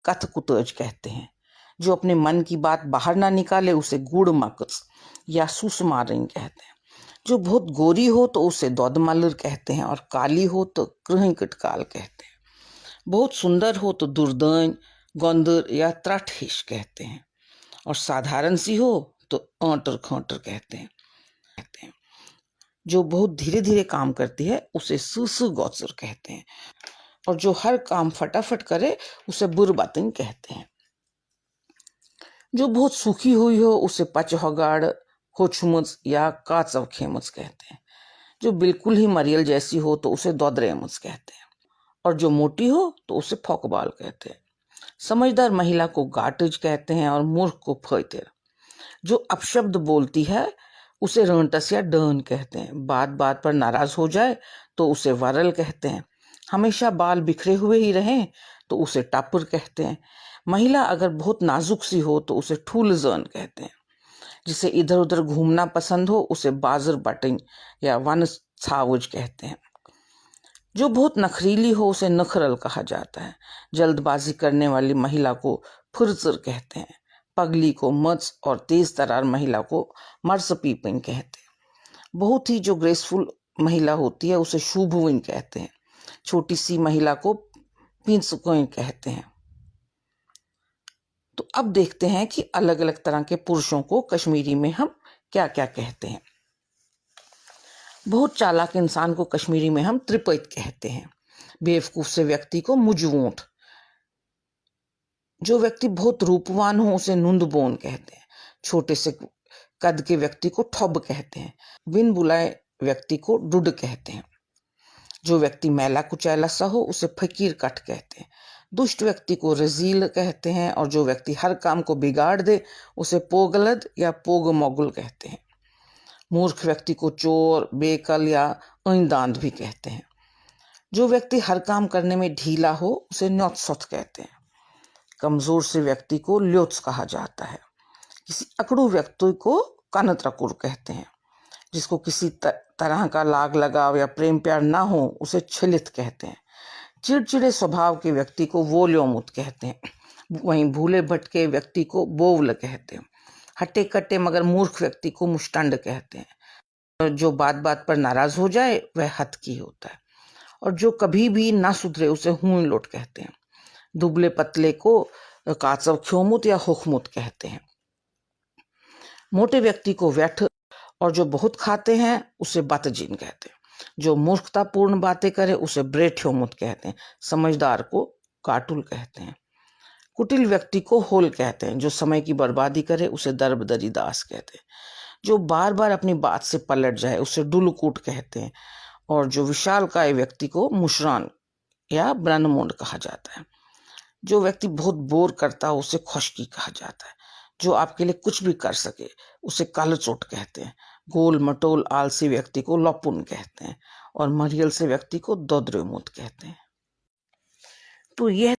कथकुतज कहते हैं। जो अपने मन की बात बाहर ना निकाले उसे गुड़मकस या सुसमारिन कहते हैं। जो बहुत गोरी हो तो उसे दौदमलर कहते हैं, और काली हो तो कृहिकटकाल कहते हैं। बहुत सुंदर हो तो दुर्दैन, गौंदर या त्रठहिश कहते हैं, और साधारण सी हो तो आंटर खांटर कहते हैं। जो बहुत धीरे धीरे काम करती है उसे सुसु गौसर कहते हैं, और जो हर काम फटाफट करे उसे बुरबातिन कहते हैं। जो बहुत सूखी हुई हो उसे पचहगाड़, होचमुच या काचवखेमुच कहते हैं। जो बिल्कुल ही मरियल जैसी हो तो उसे दौदरेमुच कहते हैं, और जो मोटी हो तो उसे फोकबाल कहते हैं। समझदार महिला को गाटज कहते हैं, और मूर्ख को फैतेर। जो अपशब्द बोलती है उसे रंटस या डर्न कहते हैं। बात बात पर नाराज हो जाए तो उसे वरल कहते हैं। हमेशा बाल बिखरे हुए ही रहें तो उसे टापुर कहते हैं। महिला अगर बहुत नाजुक सी हो तो उसे ठूलजन कहते हैं। जिसे इधर उधर घूमना पसंद हो उसे बाजर बटिंग या वन छावज कहते हैं। जो बहुत नखरीली हो उसे नखरल कहा जाता है। जल्दबाजी करने वाली महिला को फुरसर कहते हैं। पगली को मच, और तेज तरार महिला को मर्सपीपिंग कहते हैं। बहुत ही जो ग्रेसफुल महिला होती है उसे शुभविन कहते हैं। छोटी सी महिला को पिंसकोइन कहते हैं। तो अब देखते हैं कि अलग अलग तरह के पुरुषों को कश्मीरी में हम क्या क्या कहते हैं। बहुत चालाक इंसान को कश्मीरी में हम त्रिपैत कहते हैं। बेवकूफ से व्यक्ति को मुजवूंठ। जो व्यक्ति बहुत रूपवान हो उसे नुंदबोन कहते हैं। छोटे से कद के व्यक्ति को ठब कहते हैं। बिन बुलाए व्यक्ति को डुड कहते हैं। जो व्यक्ति मैला कुचैला सा हो उसे फकीर कट कहते हैं। दुष्ट व्यक्ति को रजील कहते हैं, और जो व्यक्ति हर काम को बिगाड़ दे उसे पोगलद या पोग मोगुल कहते हैं। मूर्ख व्यक्ति को चोर, बेकल या ऐंदांध भी कहते हैं। जो व्यक्ति हर काम करने में ढीला हो उसे न्योत्सोथ कहते हैं। कमजोर से व्यक्ति को ल्योत्स कहा जाता है। किसी अकड़ू व्यक्ति को कानत्रकुर कहते हैं। जिसको किसी तरह का लाग लगाव या प्रेम प्यार ना हो उसे छलित कहते हैं। चिड़चिड़े स्वभाव के व्यक्ति को वोल्योमुत कहते हैं। वहीं भूले भटके व्यक्ति को बोवल कहते हैं। हट्टे कट्टे मगर मूर्ख व्यक्ति को मुष्टंड कहते हैं। और जो बात बात पर नाराज हो जाए वह हतकी होता है, और जो कभी भी ना सुधरे उसे हुई लोट कहते हैं। दुबले पतले को काचव ख्योमुत या हुखमुत कहते हैं। मोटे व्यक्ति को व्यठ, और जो बहुत खाते हैं उसे बतजिन कहते हैं। जो मूर्खतापूर्ण बातें करे उसे ब्रेठ्योमुत कहते हैं। समझदार को काटुल कहते हैं। कुटिल व्यक्ति को होल कहते हैं। जो समय की बर्बादी करे उसे दरबदरी दास कहते हैं। जो बार बार अपनी बात से पलट जाए उसे डुलकूट कहते हैं, और जो विशालकाय व्यक्ति को मुशरान या ब्रह्ममुंड कहा जाता है। जो व्यक्ति बहुत बोर करता है उसे खुशकी कहा जाता है। जो आपके लिए कुछ भी कर सके उसे कालचोट कहते हैं। गोल मटोल आलसी व्यक्ति को लपुन कहते हैं, और मरियल से व्यक्ति को दोद्रेमुत कहते हैं। तो यह